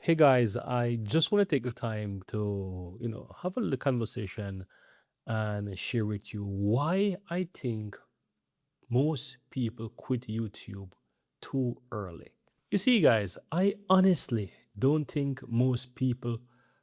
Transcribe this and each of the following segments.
Hey guys, I just want to take the time to, have a little conversation and share with you why I think most people quit YouTube too early. You see, guys, I honestly don't think most people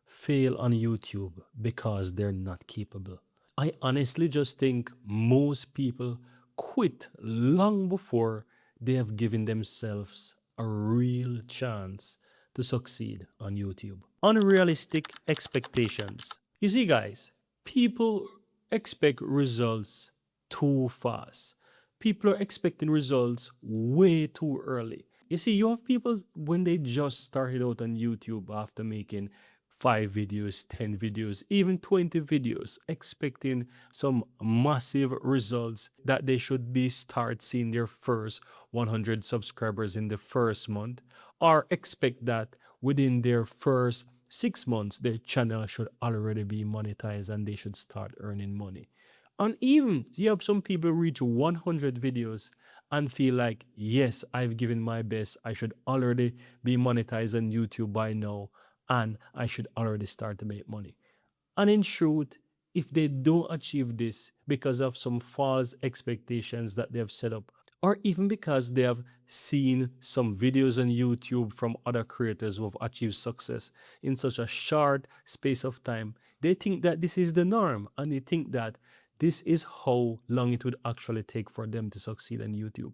fail on YouTube because they're not capable. I honestly just think most people quit long before they have given themselves a real chance to succeed on YouTube. Unrealistic expectations. You see, guys, people expect results too fast. People are expecting results way too early. You see, you have people when they just started out on YouTube after making 5 videos, 10 videos, even 20 videos, expecting some massive results that they should be start seeing their first 100 subscribers in the first month, or expect that within their first 6 months, their channel should already be monetized and they should start earning money. And even you have some people reach 100 videos and feel like, yes, I've given my best. I should already be monetized on YouTube by now and I should already start to make money. And in truth, if they don't achieve this because of some false expectations that they have set up, or even because they have seen some videos on YouTube from other creators who have achieved success in such a short space of time, they think that this is the norm and they think that this is how long it would actually take for them to succeed on YouTube.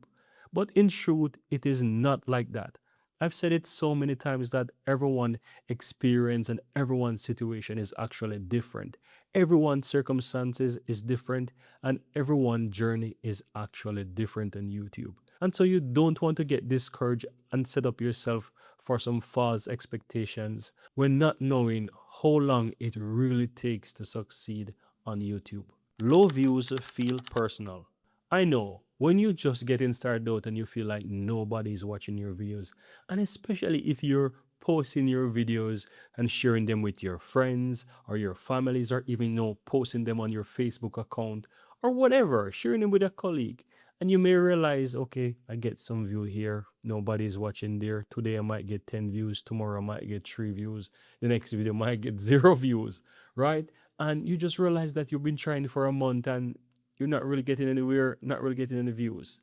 But in truth, it is not like that. I've said it so many times that everyone experience and everyone's situation is actually different. Everyone's circumstances is different and everyone's journey is actually different on YouTube. And so you don't want to get discouraged and set up yourself for some false expectations when not knowing how long it really takes to succeed on YouTube. Low views feel personal. I know when you just getting started out and you feel like nobody's watching your videos, and especially if you're posting your videos and sharing them with your friends or your families, or even posting them on your Facebook account or whatever, sharing them with a colleague. And you may realize, okay, I get some view here, nobody's watching there. Today I might get 10 views, tomorrow I might get 3 views, the next video might get 0 views, right? And you just realize that you've been trying for a month and you're not really getting anywhere, not really getting any views.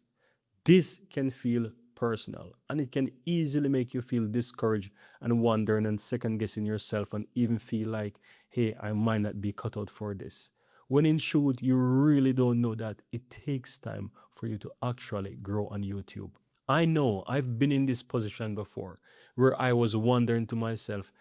This can feel personal and it can easily make you feel discouraged and wondering and second guessing yourself and even feel like, hey, I might not be cut out for this. When in truth, you really don't know that it takes time for you to actually grow on YouTube. I know I've been in this position before where I was wondering to myself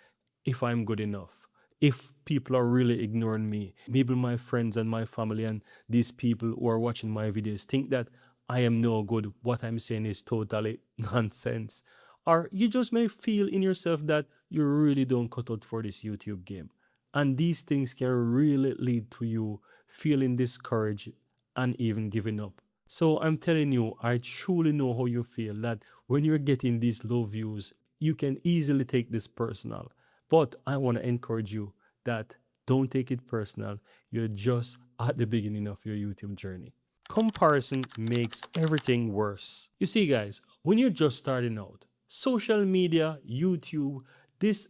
if I'm good enough, if people are really ignoring me. Maybe my friends and my family and these people who are watching my videos think that I am no good. What I'm saying is totally nonsense. Or you just may feel in yourself that you really don't cut out for this YouTube game. And these things can really lead to you feeling discouraged and even giving up. So I'm telling you, I truly know how you feel that when you're getting these low views, you can easily take this personal. But I want to encourage you that don't take it personal. You're just at the beginning of your YouTube journey. Comparison makes everything worse. You see, guys, when you're just starting out, social media, YouTube, this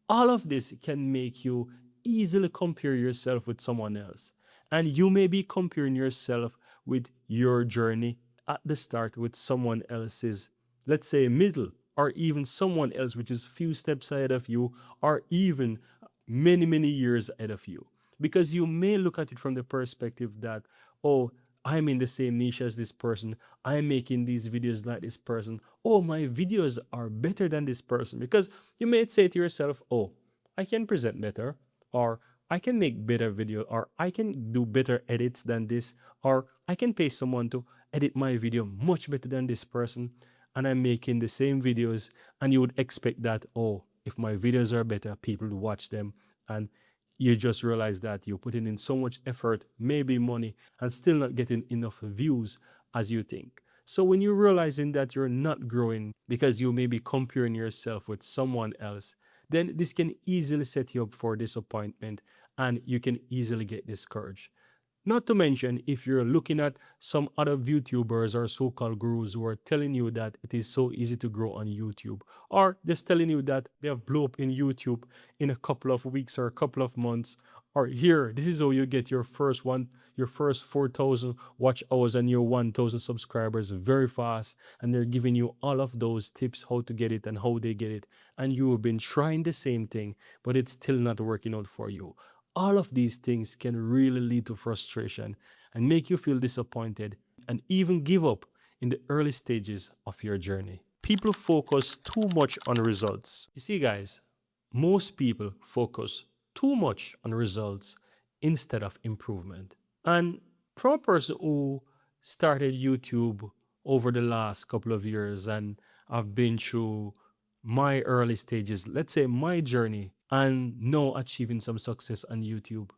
all of this can make you easily compare yourself with someone else. And you may be comparing yourself with your journey at the start with someone else's, let's say, middle, or even someone else which is few steps ahead of you, or even many, many years ahead of you. Because you may look at it from the perspective that, oh, I'm in the same niche as this person. I'm making these videos like this person. Oh, my videos are better than this person. Because you may say to yourself, oh, I can present better, or I can make better video, or I can do better edits than this, or I can pay someone to edit my video much better than this person, and I'm making the same videos, and you would expect that, oh, if my videos are better, people will watch them, and you just realize that you're putting in so much effort, maybe money, and still not getting enough views as you think. So when you're realizing that you're not growing because you may be comparing yourself with someone else, then this can easily set you up for disappointment and you can easily get discouraged. Not to mention, if you're looking at some other YouTubers or so called gurus who are telling you that it is so easy to grow on YouTube, or just telling you that they have blew up in YouTube in a couple of weeks or a couple of months, or here, this is how you get your first 4,000 watch hours and your 1,000 subscribers very fast. And they're giving you all of those tips how to get it and how they get it. And you have been trying the same thing, but it's still not working out for you. All of these things can really lead to frustration and make you feel disappointed and even give up in the early stages of your journey. People focus too much on results. You see, guys, most people focus too much on results instead of improvement. And from a person who started YouTube over the last couple of years and I've been through my early stages, let's say my journey, and now achieving some success on YouTube,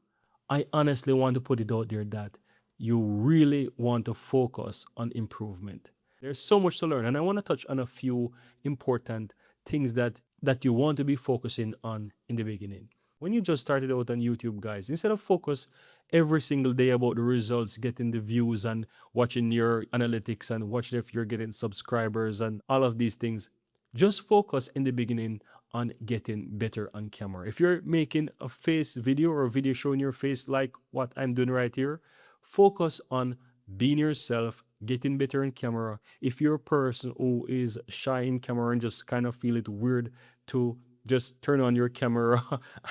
I honestly want to put it out there that you really want to focus on improvement. There's so much to learn, and I want to touch on a few important things that you want to be focusing on in the beginning. When you just started out on YouTube, guys, instead of focus every single day about the results, getting the views and watching your analytics and watching if you're getting subscribers and all of these things, just focus in the beginning on getting better on camera. If you're making a face video or a video showing your face like what I'm doing right here, focus on being yourself, getting better in camera. If you're a person who is shy in camera and just kind of feel it weird to just turn on your camera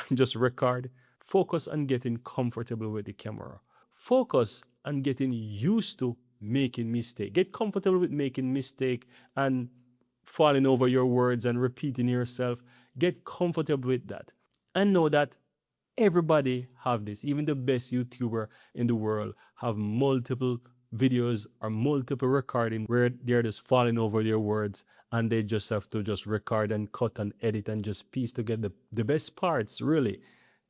and just record, focus on getting comfortable with the camera. Focus on getting used to making mistake. Get comfortable with making mistake and falling over your words and repeating yourself. Get comfortable with that. And know that everybody have this. Even the best YouTuber in the world have multiple videos or multiple recording where they're just falling over their words and they just have to just record and cut and edit and just piece together the best parts really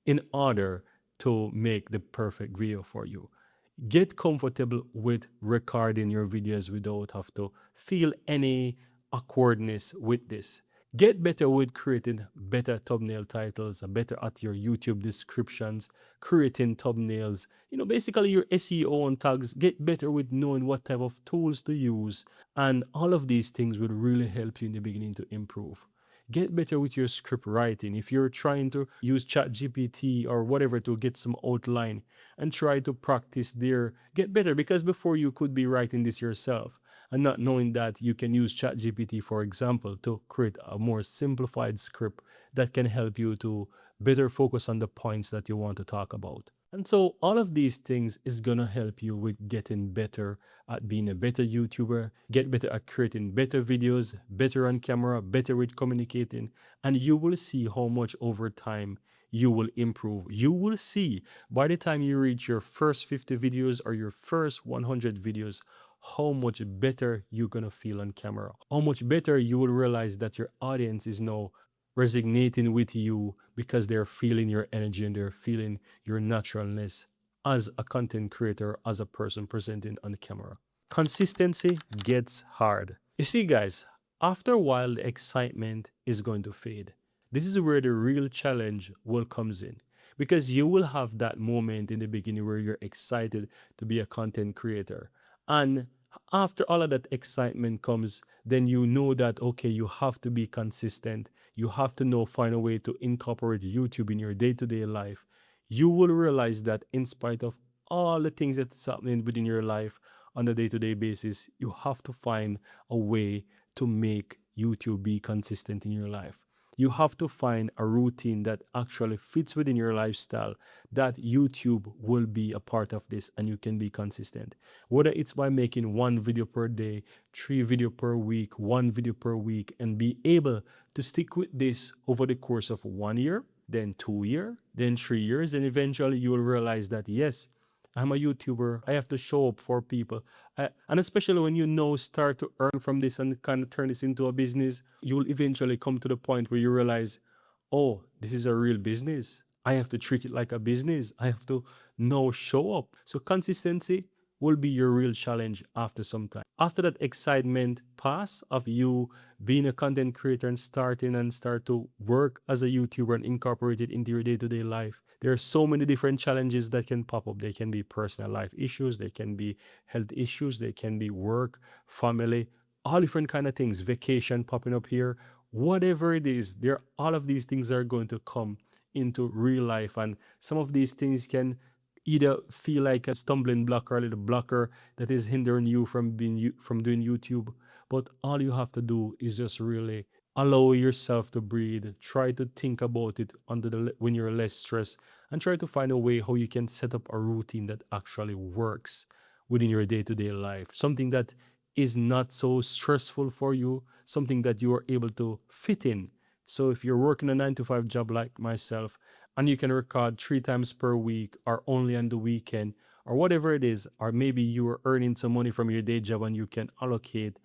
in order to make the perfect video for you. Get comfortable with recording your videos without have to feel any awkwardness with this. Get better with creating better thumbnail titles, better at your YouTube descriptions, creating thumbnails, basically your SEO and tags. Get better with knowing what type of tools to use. And all of these things will really help you in the beginning to improve. Get better with your script writing. If you're trying to use ChatGPT or whatever to get some outline and try to practice there, get better, because before you could be writing this yourself and not knowing that you can use ChatGPT, for example, to create a more simplified script that can help you to better focus on the points that you want to talk about. And so all of these things is going to help you with getting better at being a better YouTuber, get better at creating better videos, better on camera, better with communicating, and you will see how much over time you will improve. You will see by the time you reach your first 50 videos or your first 100 videos, how much better you're going to feel on camera, how much better you will realize that your audience is now resonating with you because they're feeling your energy and they're feeling your naturalness as a content creator, as a person presenting on the camera. Consistency gets hard. You see, guys, after a while, the excitement is going to fade. This is where the real challenge will comes in, because you will have that moment in the beginning where you're excited to be a content creator. And after all of that excitement comes, then you know that, okay, you have to be consistent. You have to know, find a way to incorporate YouTube in your day to day life. You will realize that in spite of all the things that's happening within your life on a day to day basis, you have to find a way to make YouTube be consistent in your life. You have to find a routine that actually fits within your lifestyle, that YouTube will be a part of this and you can be consistent. Whether it's by making one video per day, 3 video per week, 1 video per week, and be able to stick with this over the course of 1 year, then 2 year, then 3 years, and eventually you will realize that yes, I'm a YouTuber. I have to show up for people. And especially when you know start to earn from this and kind of turn this into a business, you'll eventually come to the point where you realize, oh, this is a real business. I have to treat it like a business. I have to now show up. So consistency will be your real challenge after some time. After that excitement pass of you being a content creator and starting and start to work as a YouTuber and incorporate it into your day-to-day life, there are so many different challenges that can pop up. They can be personal life issues, they can be health issues, they can be work, family, all different kind of things, vacation popping up here, whatever it is, there all of these things are going to come into real life, and some of these things can either feel like a stumbling block or a little blocker that is hindering you from from doing YouTube. But all you have to do is just really allow yourself to breathe. Try to think about it when you're less stressed, and try to find a way how you can set up a routine that actually works within your day-to-day life. Something that is not so stressful for you, something that you are able to fit in. So if you're working a 9 to 5 job like myself, and you can record 3 times per week or only on the weekend or whatever it is, or maybe you are earning some money from your day job and you can allocate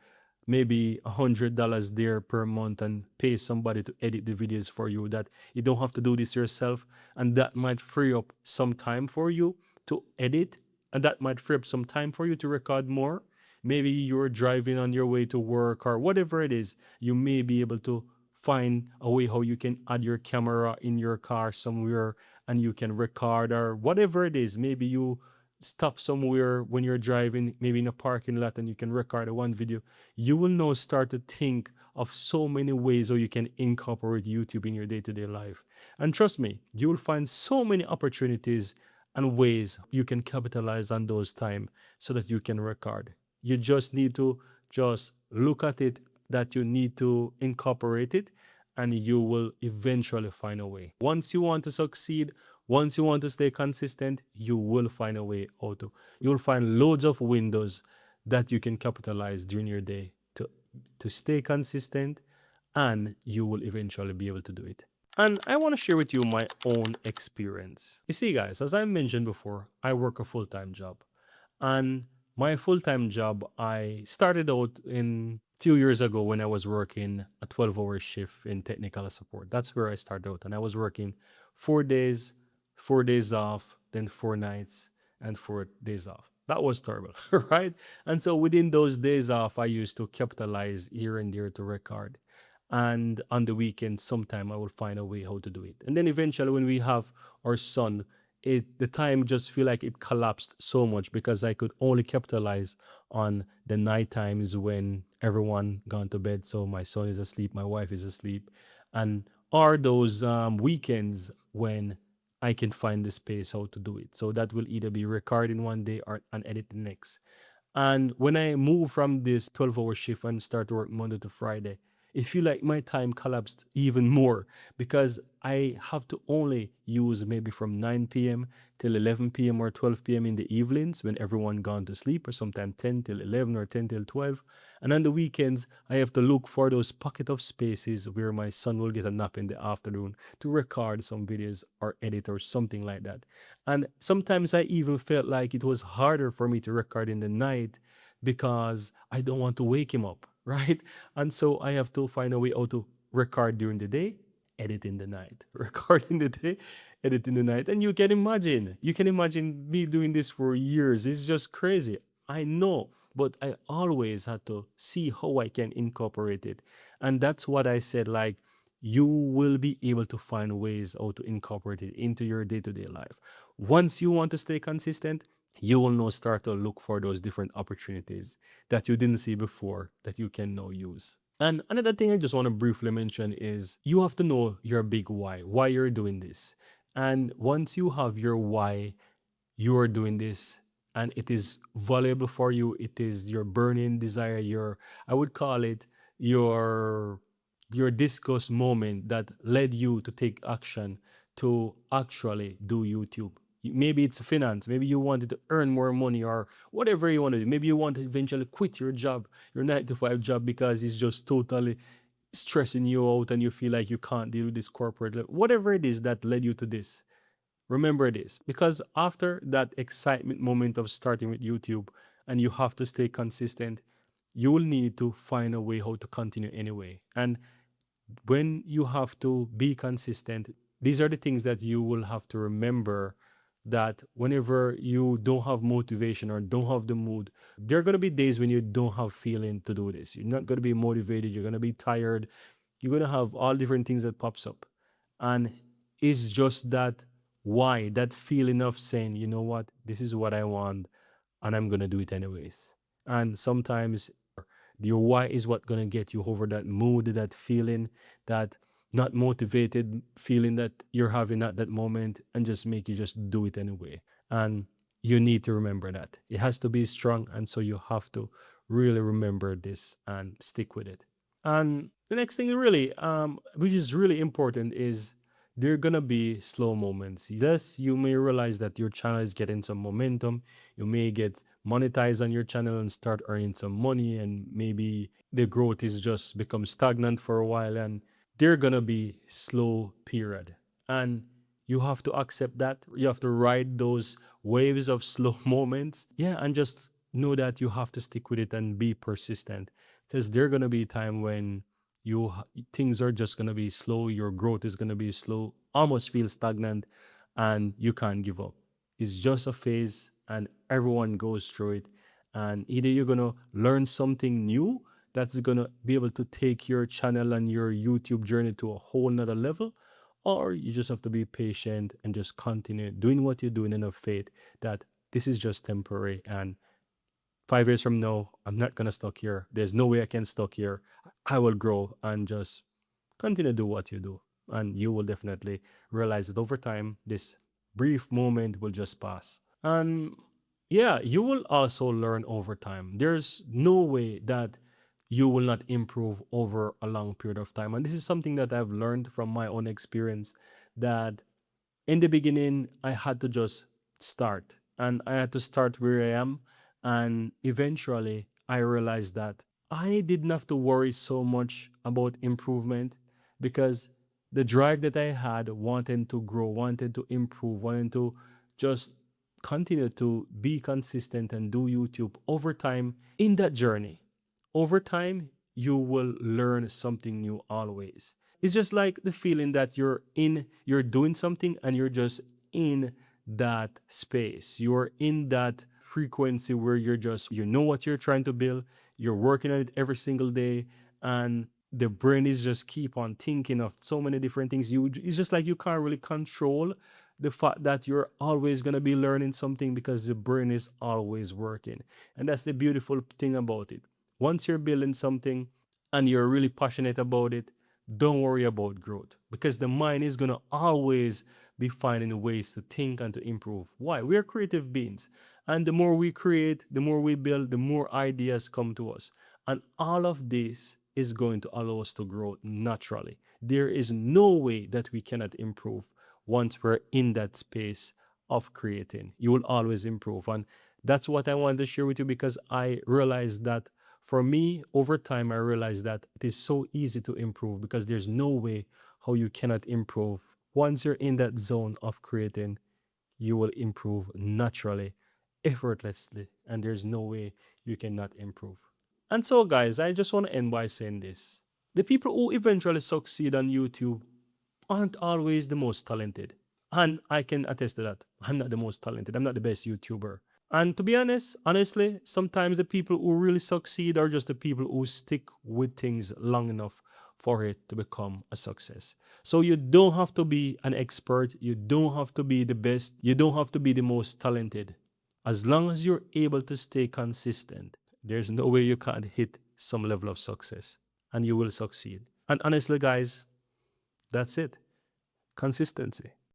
maybe $100 there per month and pay somebody to edit the videos for you, that you don't have to do this yourself, and that might free up some time for you to edit, and that might free up some time for you to record more. Maybe you're driving on your way to work or whatever it is, you may be able to find a way how you can add your camera in your car somewhere and you can record, or whatever it is. Maybe you stop somewhere when you're driving, maybe in a parking lot, and you can record a one video. You will now start to think of so many ways how you can incorporate YouTube in your day-to-day life. And trust me, you will find so many opportunities and ways you can capitalize on those time so that you can record. You just need to just look at it, that you need to incorporate it, and you will eventually find a way. Once you want to succeed, once you want to stay consistent, you will find a way out to. You will find loads of windows that you can capitalize during your day to stay consistent, and you will eventually be able to do it. And I want to share with you my own experience. You see, guys, as I mentioned before, I work a full-time job. And my full-time job, I started out in few years ago when I was working a 12-hour shift in technical support. That's where I started out. And I was working 4 days, 4 days off, then 4 nights, and 4 days off. That was terrible, right? And so within those days off, I used to capitalize here and there to record. And on the weekend, sometime I will find a way how to do it. And then eventually, when we have our son, the time just feel like it collapsed so much because I could only capitalize on the night times when everyone gone to bed. So my son is asleep, my wife is asleep, and are those weekends when I can find the space how to do it. So that will either be recording one day or and edit the next. And when I move from this 12-hour shift and start to work Monday to Friday, it feel like my time collapsed even more because I have to only use maybe from 9 p.m. till 11 p.m. or 12 p.m. in the evenings when everyone gone to sleep, or sometimes 10 till 11 or 10 till 12. And on the weekends, I have to look for those pocket of spaces where my son will get a nap in the afternoon to record some videos or edit or something like that. And sometimes I even felt like it was harder for me to record in the night because I don't want to wake him up, right? And so I have to find a way how to record during the day, edit in the night, record in the day, edit in the night. And you can imagine me doing this for years. It's just crazy. I know, but I always had to see how I can incorporate it. And that's what I said, like, you will be able to find ways how to incorporate it into your day-to-day life. Once you want to stay consistent, you will now start to look for those different opportunities that you didn't see before that you can now use. And another thing I just want to briefly mention is you have to know your big why you're doing this. And once you have your why, you are doing this and it is valuable for you, it is your burning desire, your, I would call it your discuss moment that led you to take action to actually do YouTube. Maybe it's finance, maybe you wanted to earn more money or whatever you want to do. Maybe you want to eventually quit your job, your 9 to 5 job, because it's just totally stressing you out and you feel like you can't deal with this corporate life. Whatever it is that led you to this, remember this, because after that excitement moment of starting with YouTube and you have to stay consistent, you will need to find a way how to continue anyway. And when you have to be consistent, these are the things that you will have to remember that whenever you don't have motivation or don't have the mood, there are going to be days when you don't have feeling to do this. You're not going to be motivated. You're going to be tired. You're going to have all different things that pops up. And it's just that why, that feeling of saying, you know what, this is what I want and I'm going to do it anyways. And sometimes your why is what going to get you over that mood, that feeling, that not motivated feeling that you're having at that moment, and just make you just do it anyway. And you need to remember that it has to be strong. And so you have to really remember this and stick with it. And the next thing, really, which is really important, is there are gonna be slow moments. Yes, you may realize that your channel is getting some momentum. You may get monetized on your channel and start earning some money, and maybe the growth is just become stagnant for a while. And there are gonna be slow period, and you have to accept that. You have to ride those waves of slow moments. Yeah, and just know that you have to stick with it and be persistent, because there gonna be a time when things are just gonna be slow. Your growth is gonna be slow, almost feel stagnant, and you can't give up. It's just a phase, and everyone goes through it. And either you're gonna learn something new that's gonna be able to take your channel and your YouTube journey to a whole nother level, or you just have to be patient and just continue doing what you're doing in a faith that this is just temporary, and 5 years from now, I'm not gonna stuck here. There's no way I can stuck here. I will grow and just continue to do what you do. And you will definitely realize that over time, this brief moment will just pass. And yeah, you will also learn over time. There's no way that you will not improve over a long period of time. And this is something that I've learned from my own experience, that in the beginning, I had to just start, and I had to start where I am. And eventually, I realized that I didn't have to worry so much about improvement, because the drive that I had, wanting to grow, wanting to improve, wanting to just continue to be consistent and do YouTube over time, in that journey, over time, you will learn something new always. It's just like the feeling that you're doing something and you're just in that space. You're in that frequency where you're just, you know what you're trying to build, you're working on it every single day, and the brain is just keep on thinking of so many different things. It's just like you can't really control the fact that you're always going to be learning something, because the brain is always working. And that's the beautiful thing about it. Once you're building something and you're really passionate about it, don't worry about growth, because the mind is going to always be finding ways to think and to improve. Why? We're creative beings. And the more we create, the more we build, the more ideas come to us. And all of this is going to allow us to grow naturally. There is no way that we cannot improve once we're in that space of creating. You will always improve. And that's what I wanted to share with you, because I realized that for me, over time, I realized that it is so easy to improve, because there's no way how you cannot improve. Once you're in that zone of creating, you will improve naturally, effortlessly, and there's no way you cannot improve. And so, guys, I just want to end by saying this: the people who eventually succeed on YouTube aren't always the most talented. And I can attest to that. I'm not the most talented, I'm not the best YouTuber. And to be honest, honestly, sometimes the people who really succeed are just the people who stick with things long enough for it to become a success. So you don't have to be an expert, you don't have to be the best, you don't have to be the most talented. As long as you're able to stay consistent, there's no way you can't hit some level of success, and you will succeed. And honestly, guys, that's it. Consistency.